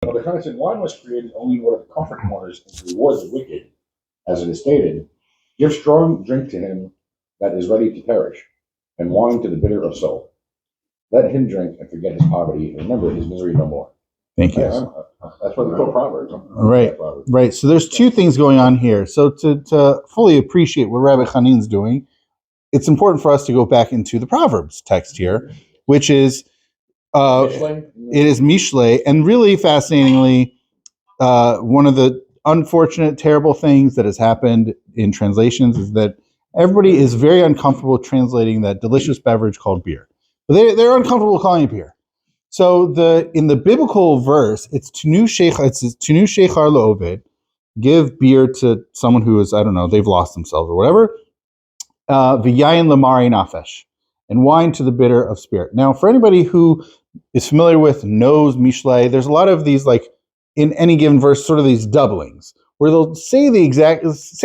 Well, the Ḥanin said wine was created only in order to comfort mourners and to reward the wicked, as it is stated, give strong drink to him that is ready to perish, and wine to the bitter of soul. Let him drink and forget his poverty, and remember his misery no more. Thank you. That's what we call Proverbs. Right. So there's two things going on here. So to fully appreciate what Rabbi Ḥanin's doing, it's important for us to go back into the Proverbs text here, which is it is Mishle, and really fascinatingly, one of the unfortunate, terrible things that has happened in translations is that everybody is very uncomfortable translating that delicious beverage called beer. But they're uncomfortable calling it beer. So in the biblical verse, it's Tunu Shechar Lo'oved, give beer to someone who is, I don't know, they've lost themselves or whatever. V'yayin lamari nafesh, and wine to the bitter of spirit. Now, for anybody who is familiar with, knows Mishle, there's a lot of these, like, in any given verse, sort of these doublings, where they'll say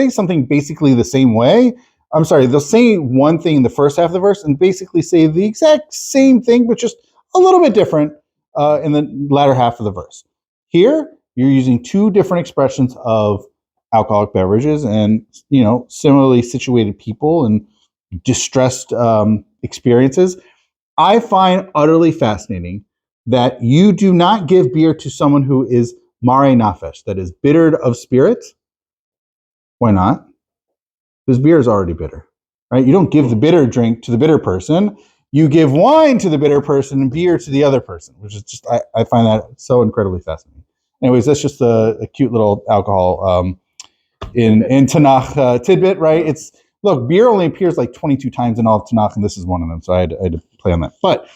something basically the same way. They'll say one thing in the first half of the verse and basically say the exact same thing, but just a little bit different in the latter half of the verse. Here, you're using two different expressions of alcoholic beverages and, similarly situated people and distressed experiences. I find utterly fascinating that you do not give beer to someone who is mare nafesh, that is bittered of spirit. Why not? Because beer is already bitter, right? You don't give the bitter drink to the bitter person. You give wine to the bitter person and beer to the other person, which is just, I find that so incredibly fascinating. Anyways, that's just a cute little alcohol in Tanakh tidbit, right? Look, beer only appears like 22 times in all of Tanakh, and this is one of them, so I had to play on that. But,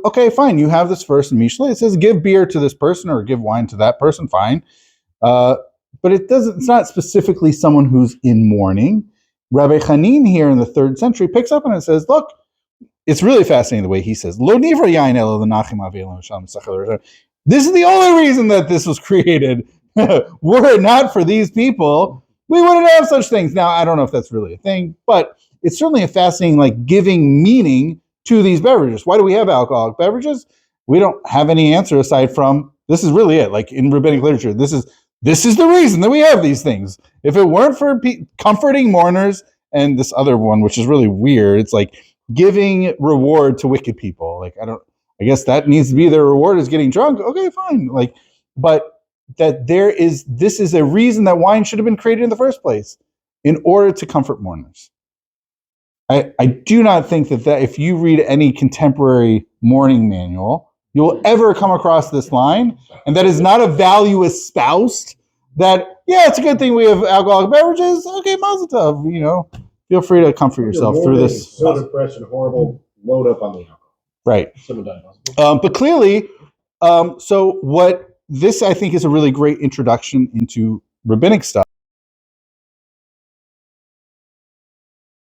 okay, fine, you have this verse in Mishle. It says give beer to this person or give wine to that person, fine. But it's not specifically someone who's in mourning. Rabbi Ḥanin here in the 3rd century picks up and it says, look, it's really fascinating the way he says, Lo nivra yain elo l'nachim avilim v'shalom sachar. This is the only reason that this was created. Were it not for these people, we wouldn't have such things. Now, I don't know if that's really a thing, but it's certainly a fascinating, like, giving meaning to these beverages. Why do we have alcoholic beverages? We don't have any answer aside from, this is really it. Like in rabbinic literature, this is the reason that we have these things. If it weren't for comforting mourners and this other one, which is really weird, it's like giving reward to wicked people. Like, I guess that needs to be their reward is getting drunk. Okay, fine. Like, but that this is a reason that wine should have been created in the first place, in order to comfort mourners. I do not think that if you read any contemporary mourning manual, you'll ever come across this line, and that is not a value espoused that, yeah, it's a good thing we have alcoholic beverages. Okay, mazel tov, feel free to comfort yourself through this. So depressed and horrible, load up on the alcohol. Right. But clearly, so what this, I think, is a really great introduction into rabbinic stuff.